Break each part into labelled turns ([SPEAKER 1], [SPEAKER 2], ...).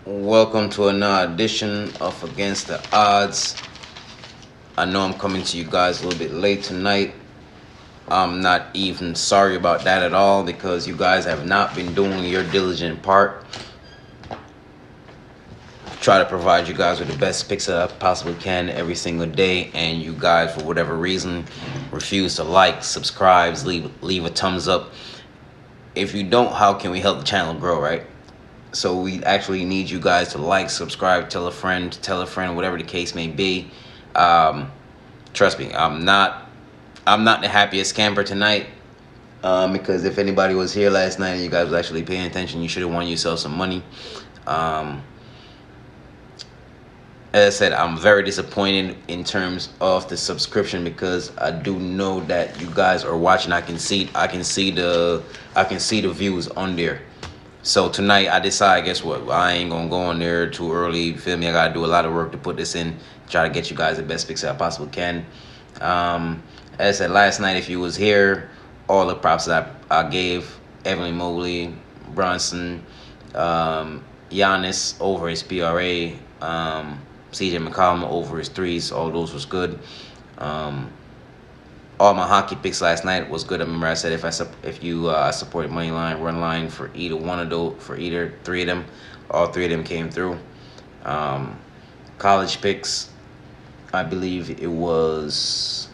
[SPEAKER 1] Welcome to another edition of Against the Odds. I know I'm coming to you guys a little bit late tonight. I'm not even sorry about that at all because you guys have not been doing your diligent part. Try to provide you guys with the best picks that I possibly can every single day, and you guys, for whatever reason, refuse to like, subscribe, leave a thumbs up. If you don't, how can we help the channel grow, right? So we actually need you guys to like, subscribe, tell a friend, whatever the case may be. Trust me, I'm not the happiest camper tonight. Because if anybody was here last night and you guys was actually paying attention, you should have won yourself some money. As I said, I'm very disappointed in terms of the subscription because I do know that you guys are watching. I can see the views on there. So tonight I decide, guess what? I ain't gonna go on there too early. Feel me? I gotta do a lot of work to put this in. Try to get you guys the best picks that I possibly can. As I said last night, if you was here, all the props that I gave: Evan Mobley, Bronson, Giannis over his PRA, CJ McCollum over his threes. All those was good. All my hockey picks last night was good. I remember I said if you supported money line, run line for either one of those, for either three of them, all three of them came through. College picks, I believe it was.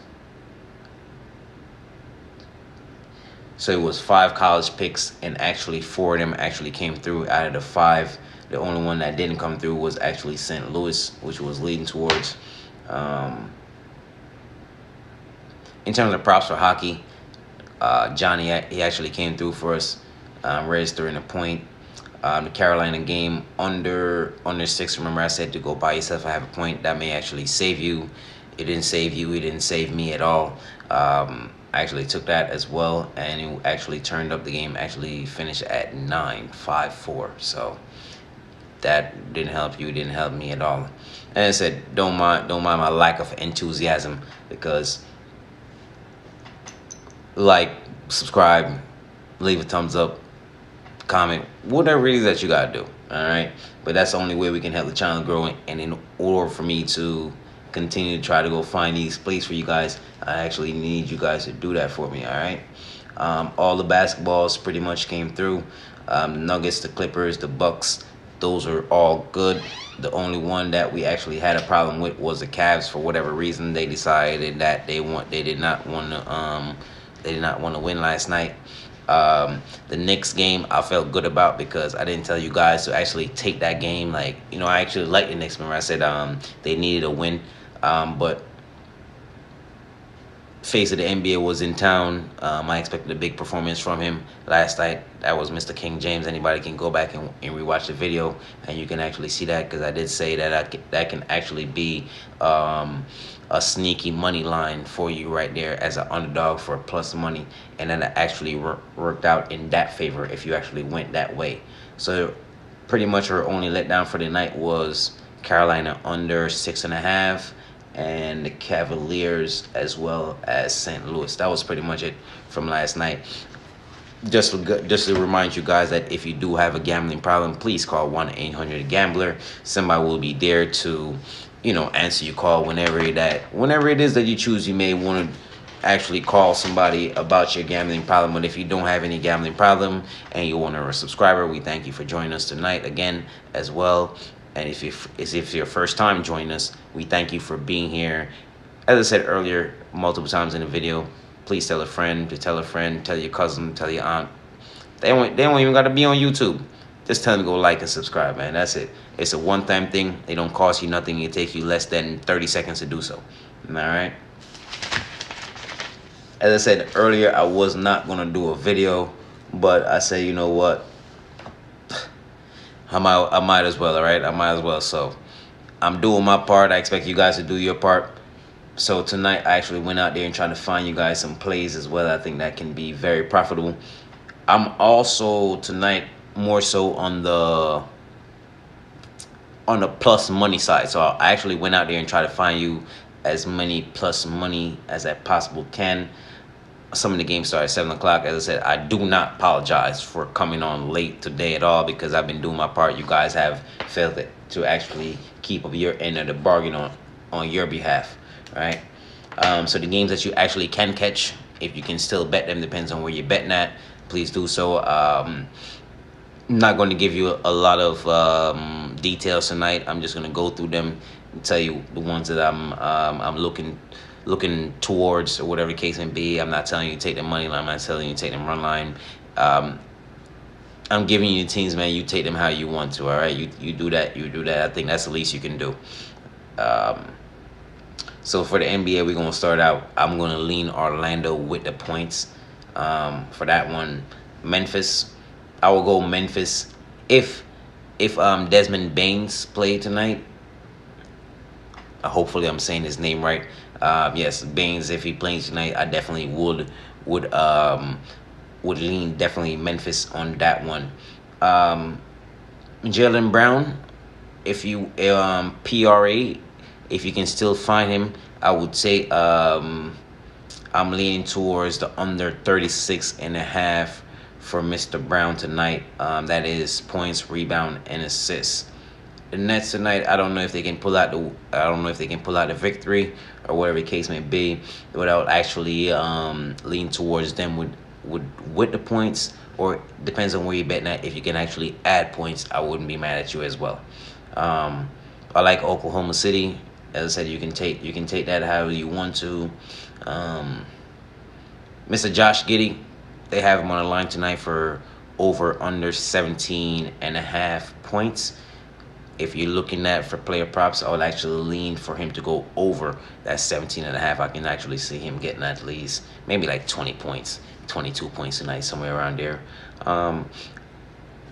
[SPEAKER 1] So it was 5 college picks, and actually 4 of them actually came through. Out of the 5, the only one that didn't come through was actually St. Louis, which was leading towards. In terms of props for hockey, Johnny, he actually came through for us, registering a point. The Carolina game under 6. Remember I said to go buy yourself a half a point. That may actually save you. It didn't save you. It didn't save me at all. I actually took that as well, and it actually turned up. The game actually finished at 9-5-4. So that didn't help you. It didn't help me at all. And I said, don't mind my lack of enthusiasm, because like, subscribe, leave a thumbs up, comment, whatever it is that you gotta do. All right, but that's the only way we can help the channel grow. And in order for me to continue to try to go find these plays for you guys, I actually need you guys to do that for me. All right. All the basketballs pretty much came through. The Nuggets, the Clippers, the Bucks, those are all good. The only one that we actually had a problem with was the Cavs. For whatever reason, they decided that they did not want to win last night. The Knicks game I felt good about because I didn't tell you guys to actually take that game. Like, I actually liked the Knicks. Remember I said they needed a win, but face of the NBA was in town. I expected a big performance from him last night. That was Mr. King James. Anybody can go back and rewatch the video, and you can actually see that, because I did say that that can actually be a sneaky money line for you right there as an underdog for plus money, and then it actually worked out in that favor if you actually went that way. So pretty much our only letdown for the night was Carolina under 6.5, and the Cavaliers as well as St. Louis. That was pretty much it from last night. Just to remind you guys that if you do have a gambling problem, please call 1-800-GAMBLER. Somebody will be there to, answer your call whenever it is that you choose. You may want to actually call somebody about your gambling problem. But if you don't have any gambling problem and you want to be a subscriber, we thank you for joining us tonight again as well. And if it's your first time joining us, we thank you for being here. As I said earlier, multiple times in the video, please tell a friend to tell a friend, tell your cousin, tell your aunt. They don't even got to be on YouTube. Just tell them to go like and subscribe, man. That's it. It's a one-time thing. They don't cost you nothing. It takes you less than 30 seconds to do so. All right? As I said earlier, I was not going to do a video, but I said, you know what? I might as well, all right? I might as well. So I'm doing my part. I expect you guys to do your part. So tonight, I actually went out there and tried to find you guys some plays as well. I think that can be very profitable. I'm also tonight more so on the plus money side. So I actually went out there and tried to find you as many plus money as I possibly can. some of the games start at 7 o'clock. As I said, I do not apologize for coming on late today at all, because I've been doing my part. You guys have failed to actually keep up your end of the bargain on your behalf, right? So the games that you actually can catch, if you can still bet them, depends on where you're betting at, please do so. I'm not going to give you a lot of details tonight. I'm just going to go through them and tell you the ones that I'm looking towards, or whatever the case may be. I'm not telling you to take the money line. I'm not telling you to take the run line. I'm giving you the teams, man. You take them how you want to. All right, you do that. You do that. I think that's the least you can do. So for the NBA, we're gonna start out. I'm gonna lean Orlando with the points. For that one, Memphis. I will go Memphis if Desmond Baines played tonight. Hopefully, I'm saying his name right. Yes, Baines. If he plays tonight, I definitely would lean definitely Memphis on that one. Jaylen Brown, if you PRA, if you can still find him, I would say I'm leaning towards the under 36.5 for Mr. Brown tonight. That is points, rebound, and assists. The Nets tonight, I don't know if they can pull out the victory, or whatever the case may be, without actually lean towards them with the points, or depends on where you're betting at. If you can actually add points, I wouldn't be mad at you as well. I like Oklahoma City. As I said, you can take that however you want to. Mr. Josh Giddey, they have him on the line tonight for over under 17.5 points. If you're looking at for player props, I would actually lean for him to go over that 17.5. I can actually see him getting at least maybe like 20 points, 22 points tonight, somewhere around there.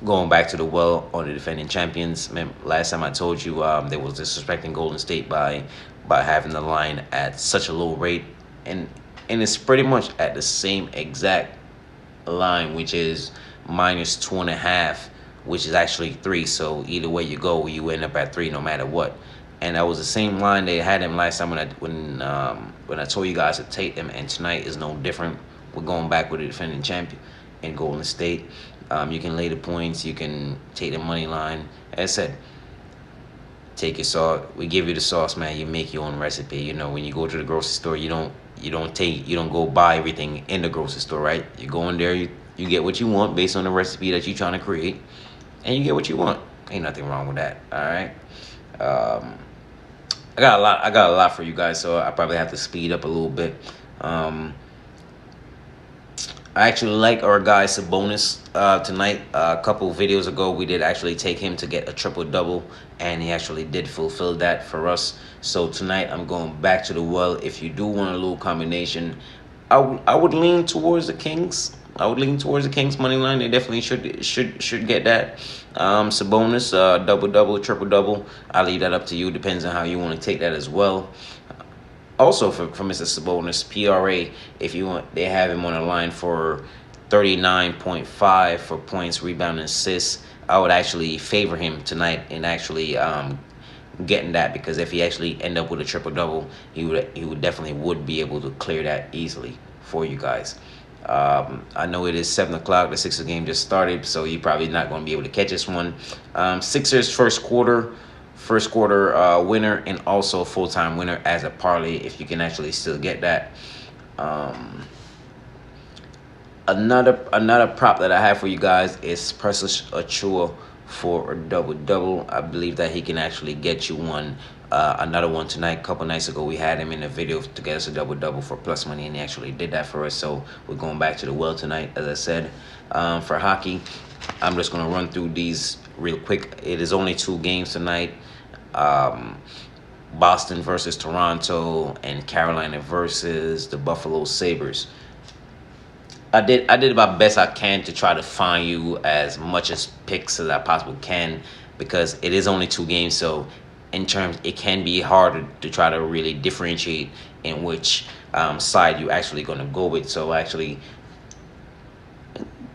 [SPEAKER 1] Going back to the well on the defending champions. Last time I told you they was disrespecting Golden State by having the line at such a low rate, and it's pretty much at the same exact line, which is -2.5. Which is actually 3. So either way you go, you end up at 3 no matter what. And that was the same line they had him last time when I told you guys to take them. And tonight is no different. We're going back with the defending champion in Golden State. You can lay the points. You can take the money line. As I said, take your sauce. We give you the sauce, man. You make your own recipe. You know, when you go to the grocery store, you don't go buy everything in the grocery store, right? You go in there, you get what you want based on the recipe that you're trying to create, and you get what you want. Ain't nothing wrong with that. All right. I got a lot for you guys, so I probably have to speed up a little bit. I actually like our guy Sabonis tonight. A couple videos ago, we did actually take him to get a triple-double, and he actually did fulfill that for us. So tonight, I'm going back to the well. If you do want a little combination, I would lean towards the Kings. I would lean towards the Kings money line. They definitely should get that. Sabonis, double-double, triple-double. I'll leave that up to you. Depends on how you want to take that as well. Also, for Mr. Sabonis, PRA, if you want, they have him on the line for 39.5 for points, rebound, and assists. I would actually favor him tonight in actually getting that, because if he actually end up with a triple-double, he would definitely be able to clear that easily for you guys. I know it is 7 o'clock. The Sixers game just started, so you're probably not going to be able to catch this one. Sixers first quarter winner, and also full-time winner as a parlay, if you can actually still get that. Another prop that I have for you guys is Precious Achua for a double-double. I believe that he can actually get you one. Another one tonight. A couple nights ago, we had him in a video to get us a double-double for plus money, and he actually did that for us. So we're going back to the well tonight, as I said. For hockey, I'm just going to run through these real quick. It is only 2 games tonight. Boston versus Toronto, and Carolina versus the Buffalo Sabres. I did my best I can to try to find you as much as picks as I possibly can, because it is only 2 games, so in terms, it can be hard to try to really differentiate in which side you're actually going to go with. So actually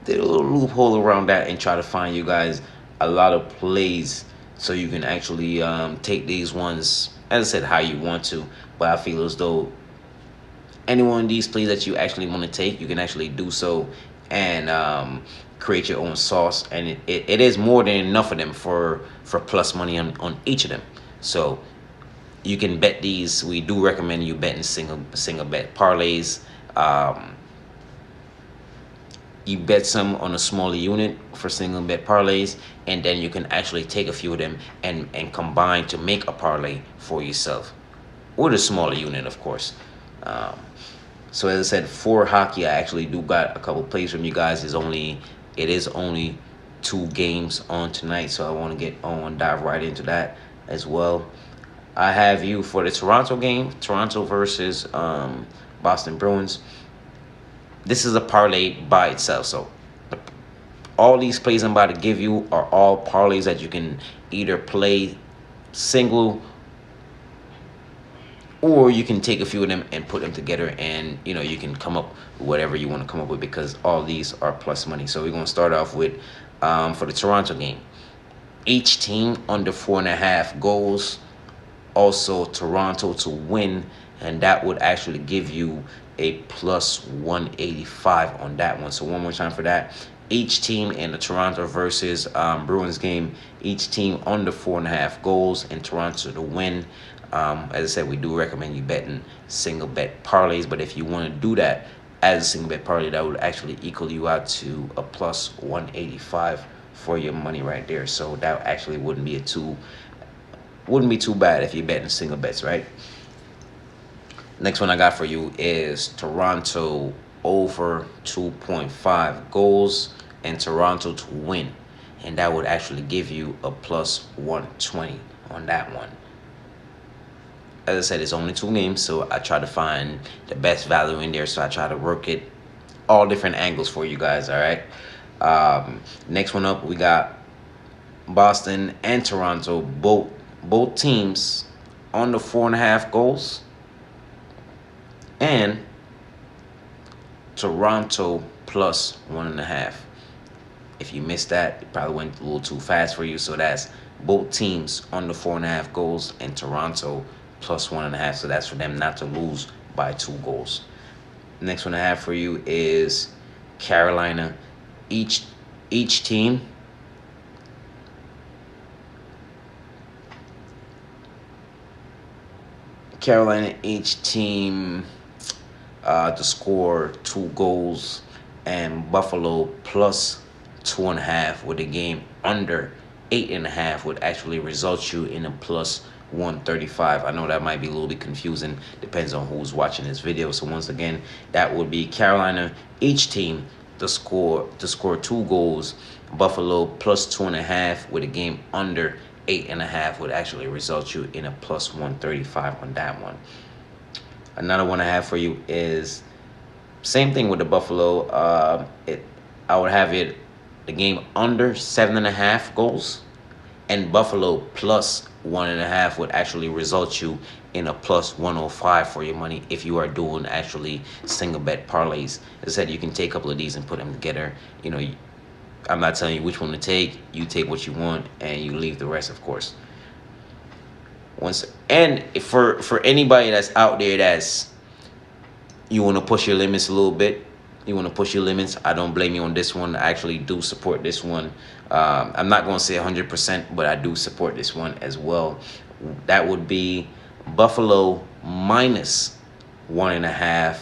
[SPEAKER 1] did a little loophole around that and try to find you guys a lot of plays, so you can actually take these ones, as I said, how you want to. But I feel as though any one of these plays that you actually want to take, you can actually do so and create your own sauce. And it is more than enough of them for plus money on each of them. So you can bet these. We do recommend you betting single bet parlays. You bet some on a smaller unit for single bet parlays, and then you can actually take a few of them and combine to make a parlay for yourself with a smaller unit, of course. So as I said, for hockey, I actually do got a couple plays from you guys. It is only 2 games on tonight, so I want to dive right into that as well. I have you for the Toronto game, Toronto versus Boston Bruins. This is a parlay by itself. So all these plays I'm about to give you are all parlays that you can either play single, or you can take a few of them and put them together, and you can come up with whatever you want to come up with, because all these are plus money. So we're going to start off with for the Toronto game, each team under 4.5 goals. Also Toronto to win, and that would actually give you a plus 185 on that one. So one more time for that. Each team in the Toronto versus Bruins game, each team under 4.5 goals, and Toronto to win. As I said, we do recommend you betting single bet parlays, but if you want to do that as a single bet parlay, that would actually equal you out to a plus 185 for your money right there. So that actually wouldn't be too bad if you're betting single bets, right? Next one I got for you is Toronto over 2.5 goals and Toronto to win, and that would actually give you a plus 120 on that one. As I said, it's only 2 games, so I try to find the best value in there. So I try to work it all different angles for you guys. All right. Next one up, we got Boston and Toronto, both teams under 4.5 goals, and Toronto plus 1.5. If you missed that, it probably went a little too fast for you. So that's both teams under 4.5 goals and Toronto plus 1.5. So that's for them not to lose by 2 goals. Next one I have for you is Carolina. Each team to score 2 goals, and Buffalo plus 2.5 with a game under 8.5 would actually result you in a plus 135. I know that might be a little bit confusing, depends on who's watching this video. So once again, that would be Carolina, each team to score 2 goals, Buffalo plus 2.5 with a game under 8.5 would actually result you in a plus 135 on that one. Another one I have for you is same thing with the Buffalo. I would have it the game under 7.5 goals, and Buffalo plus 1.5 would actually result you in a plus 105 for your money if you are doing actually single bet parlays. As I said, you can take a couple of these and put them together. I'm not telling you which one to take. You take what you want and you leave the rest, of course. And for anybody that's out there you want to push your limits a little bit, I don't blame you on this one. I actually do support this one. I'm not going to say 100%, but I do support this one as well. That would be Buffalo minus 1.5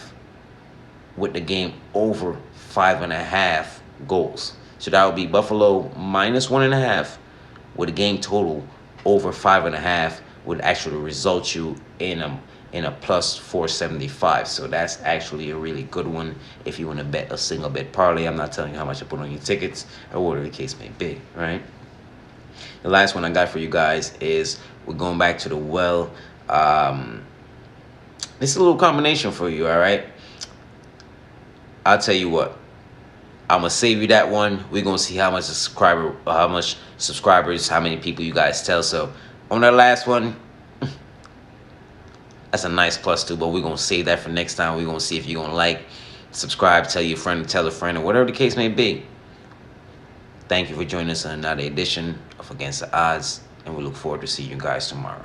[SPEAKER 1] with the game over 5.5 goals. So that would be Buffalo minus 1.5 with a game total over 5.5 would actually result you in a plus 475. So that's actually a really good one if you want to bet a single bet parlay. I'm not telling you how much to put on your tickets or whatever the case may be, right? The last one I got for you guys is we're going back to the well. This is a little combination for you, all right? I'll tell you what. I'm gonna save you that one. We're gonna see how much subscribers, how many people you guys tell. So on that last one, that's a nice plus 2, but we're gonna save that for next time. We're gonna see if you're gonna like, subscribe, tell your friend, tell a friend, or whatever the case may be. Thank you for joining us on another edition of Against the Odds, and we look forward to seeing you guys tomorrow.